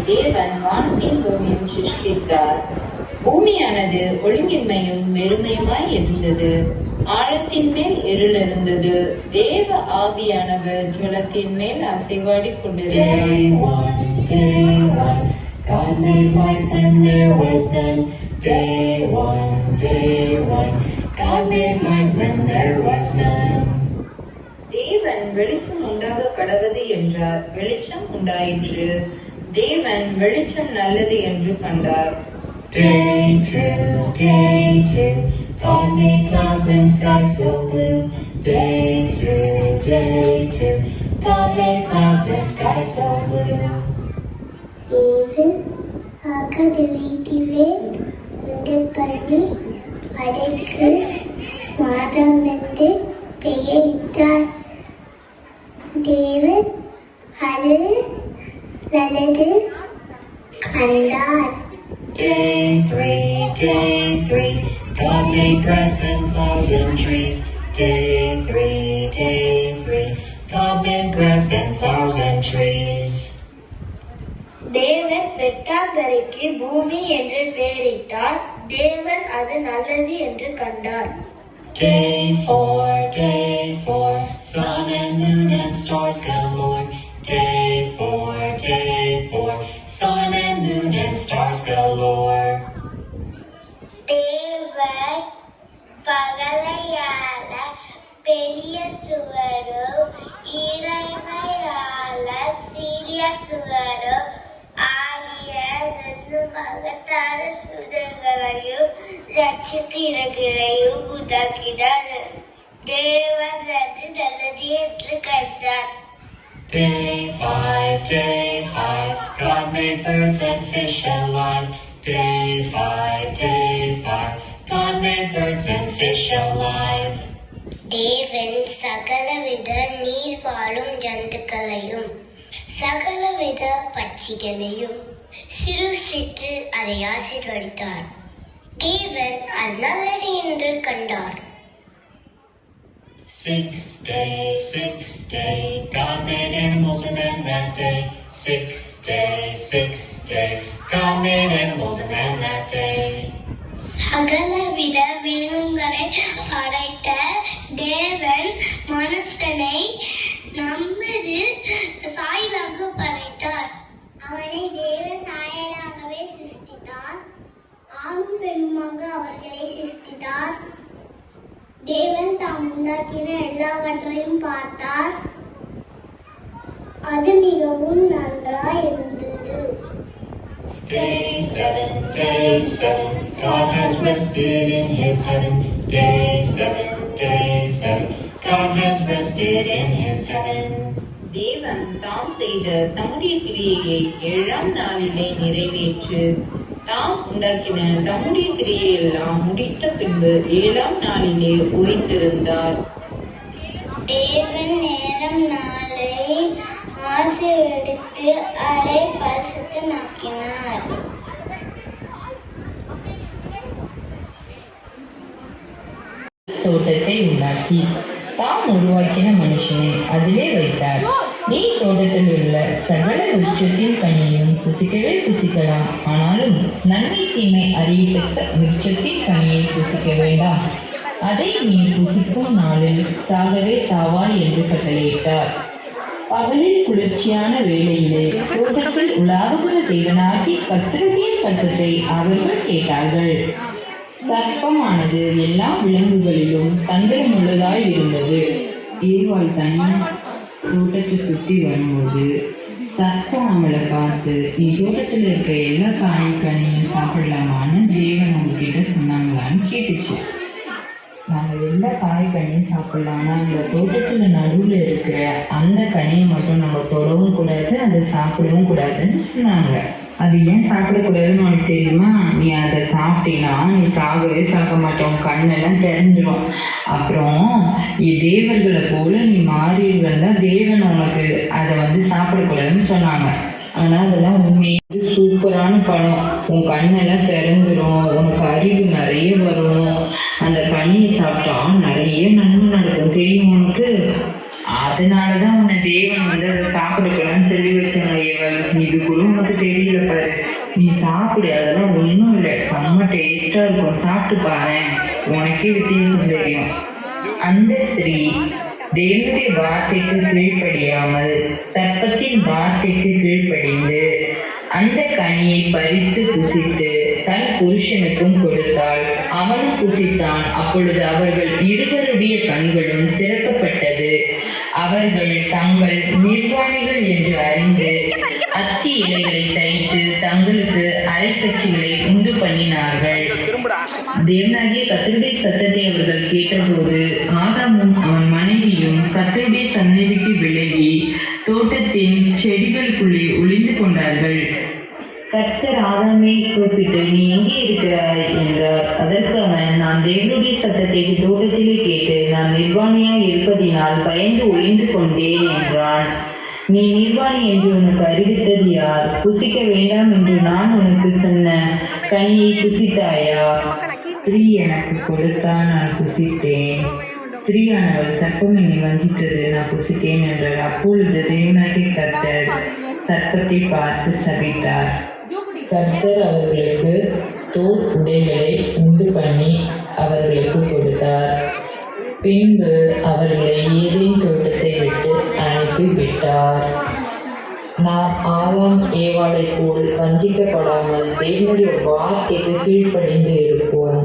தேவன் வானத்தையும் பூமியும் சிருஷ்டித்தார். பூமியானது ஒழுங்கின்மையும் வெறுமையுமாய் இருந்தது. ஆழத்தின் மேல் இருள் இருந்தது. தேவ ஆவியானவர் ஜலத்தின் மேல் அசைவாடி கொண்டிருந்தார். God made light and there was none. Day one, God made light when there was none. தேவன் வெளிச்சம் உண்டாக கடவது என்றார். வெளிச்சம் உண்டாயிற்று. தேவன் வெளிச்சம் நல்லது என்று கண்டார். Day two, God made clouds and sky so blue. Day two, God made clouds and sky so blue. தேவன் ஆகாத வீட்டில் உண்டு பண்ணி அதற்கு மாதம் வந்து பெயரிட்டார். தேவன் அது நல்லது கண்டார். Day three, God made grass and flowers and trees. Day three, God made grass and flowers and trees. தேவன் வெட்டாந்தரைக்கு பூமி என்று பெயரிட்டார். தேவன் அது நல்லது என்று கண்டார். Day four, sun and moon and stars galore. Day four, sun and moon and stars galore. தேவன் பகலையால பெரிய சுவரும் இறைமையால சிறிய சுவரும் ஆகிய 2 மகத்தான சுடர்களையும் நட்சத்திரங்களையும் உண்டாக்கினார். தேவன் அது நல்லது என்று கண்டார். Day five, God made birds and fish alive. Day five, God made birds and fish alive. தேவன் சகலவித நீர் வாழும் ஜந்துக்களையும் சகலவித பட்சிகளையும் சிருஷ்டித்து அதை ஆசீர்வதித்தார். தேவன் அது நல்லது என்று கண்டார். Sixth day, God made animals and man that day. Sixth day, God made animals and man that day. சகலவித விலங்குகளை படைத்த தேவன் மனுஷனை நமது சாயலாக படைத்தார். அவனை தேவ சாயலாகவே சிருஷ்டித்தார். ஆணும் பெண்ணுமாக அவர்களை சிருஷ்டித்தார். தேவன் தாம் உண்டாக்கின எல்லாவற்றையும் பார்த்தார். அது மிகவும் நன்றாய் இருந்தது. Day seven, God has rested in his heaven. Day seven, God has rested in his heaven. தேவன் தாம் செய்த தம்முடைய கிரியையை 7ஆம் நாளிலே நிறைவேற்று. தாம் உண்டாக்கின தம்முடைய கிரியையெல்லாம் முடித்த பின்பு 7ஆம் நாளிலே ஓய்ந்திருந்தார். தேவன் நேரம் நாளை ஆசீர்வதித்து அதை பரிசுத்தமாக்கினார். தோட்டத்தை உண்டாக்கி தாம் உருவாக்கின மனுஷனை அதிலே வைத்தார். நீ தோட்டத்தில் உள்ள சகல விருட்சத்தின் கனியையும் புசிக்கவே புசிக்கலாம், ஆனாலும் நன்மை தீமை அறியத்தக்க விருட்சத்தின் கனியை புசிக்க வேண்டாம். அதை நீ புசிக்கும் நாளில் சாகவே சாவாய் என்று கட்டளையிட்டார். பகலில் குளிர்ச்சியான வேளையிலே தோட்டத்தில் உலாவுகிற தேவனாகி கர்த்தருடைய சத்தத்தை அவர்கள் கேட்டார்கள். சர்ப்பமானது எல்லா விலங்குகளிலும் தந்திரமுள்ளதாய் இருந்தது. ஏவாள் தனியாக தோட்டத்தை சுத்தி வரும்போது சர்ப்பம் அவளை பார்த்து, நீ தோட்டத்தில் இருக்க எல்லா கனியும் சாப்பிடலாமான்னு தேவன் அவங்ககிட்ட சொன்னாங்களான்னு கேட்டுச்சு. நாங்கள் எல்லா கனியும் சாப்பிடலாம், ஆனால் இந்த தோட்டத்தில் நடுவில் இருக்கிற அந்த கனியை மட்டும் நம்ம தொடவும் கூடாது, அதை சாப்பிடவும் கூடாதுன்னு சொன்னாங்க. அது ஏன் சாப்பிடக்கூடாதுன்னு உனக்கு தெரியுமா? நீ அதை சாப்பிட்டீங்கன்னா நீ சாகவே சாக மாட்டோம், கண்ணெல்லாம் தெரிஞ்சிடும். அப்புறம் தேவர்களை போல நீ மாறிடுவா, தேவன் உனக்கு அதை சாப்பிடக்கூடாதுன்னு சொன்னாங்க. ஆனால் அதெல்லாம் உண்மையே சூப்பரான பழம். உன் கண்ணெல்லாம் திறந்துடும், உனக்கு அறிவு நிறைய வரும். அந்த கனியை சாப்பிட்டா நிறைய நன்மை நடக்கும் தெரியும் உனக்கு. அதனாலதான் உன்னை தேவன் அதை சாப்பிடக்கூடாதுன்னு சொல்லி வச்சாங்க. நீ இது கூட உனக்கு தெரியல பாரு. நீ சாப்பிடு, அதெல்லாம் ஒன்றும் இல்லை, செம்ம டேஸ்டா இருக்கும், சாப்பிட்டு பாரு, உனக்கே வித்தியாசம் தெரியும். அந்த ஸ்திரீ தேவனுடைய வார்த்தைக்கு கீழ்ப்படியாமல் சர்ப்பத்தின் வார்த்தைக்கு கீழ்ப்படிந்து அந்த கனியை பறித்து புசித்து தன் புருஷனுக்கும் கொடுத்தாள். அவனும் புசித்தான். அப்பொழுது அவர்கள் இருவருடைய கண்களும் திறக்கப்பட்டது. அவர்கள் தங்கள் நிர்வாணிகள் என்று அறிந்து அத்தி இலைகளை தைத்து தங்களுக்கு அரைக்கச்சிகளை உண்டு பண்ணினார்கள். தேவனாகிய கர்த்தருடைய சத்தத்தை அவர்கள் கேட்டபோது ஆதாமும் அவன் மனைவியும் கர்த்தருடைய சந்நிதிக்கு விலகி தோட்டத்தின் செடிகளுக்குள்ளே ஒளிந்து கொண்டார்கள். கர்த்தர் ஆதாமை கூப்பிட்டு, நீ எங்கே இருக்கிறாய் என்றார். அதற்கு அவன், நான் தேவனுடைய சத்தத்தை தோட்டத்திலே கேட்டு நான் நிர்வாணியாய் இருப்பதினால் பயந்து ஒளிந்து கொண்டேன் என்றான். நீ நிர்வாணி என்று உனக்கு அறிவித்தது யார்? புசிக்க வேண்டாம் என்று நான் உனக்கு சொன்ன கனியை புசித்தாயா? ஸ்திரீ எனக்கு கொடுத்தால் நான் புசித்தேன். ஸ்திரீயானவள் சர்ப்பம் என்னை வஞ்சித்தது, நான் புசித்தேன் என்றார். அப்பொழுது தேவனாகிய கர்த்தர் சர்ப்பத்தை பார்த்து சபித்தார். கர்த்தர் அவர்களுக்கு தோல் உடைகளை உண்டு பண்ணி அவர்களுக்கு கொடுத்தார். பின்பு அவர்களை ஏதேன் தோட்டத்தை விட்டு அனுப்பிவிட்டார். நாம் ஆதாம் ஏவாளை போல் வஞ்சிக்கப்படாமல் தேவனுடைய வார்த்தைக்கு கீழ்ப்படிந்து இருப்போம்.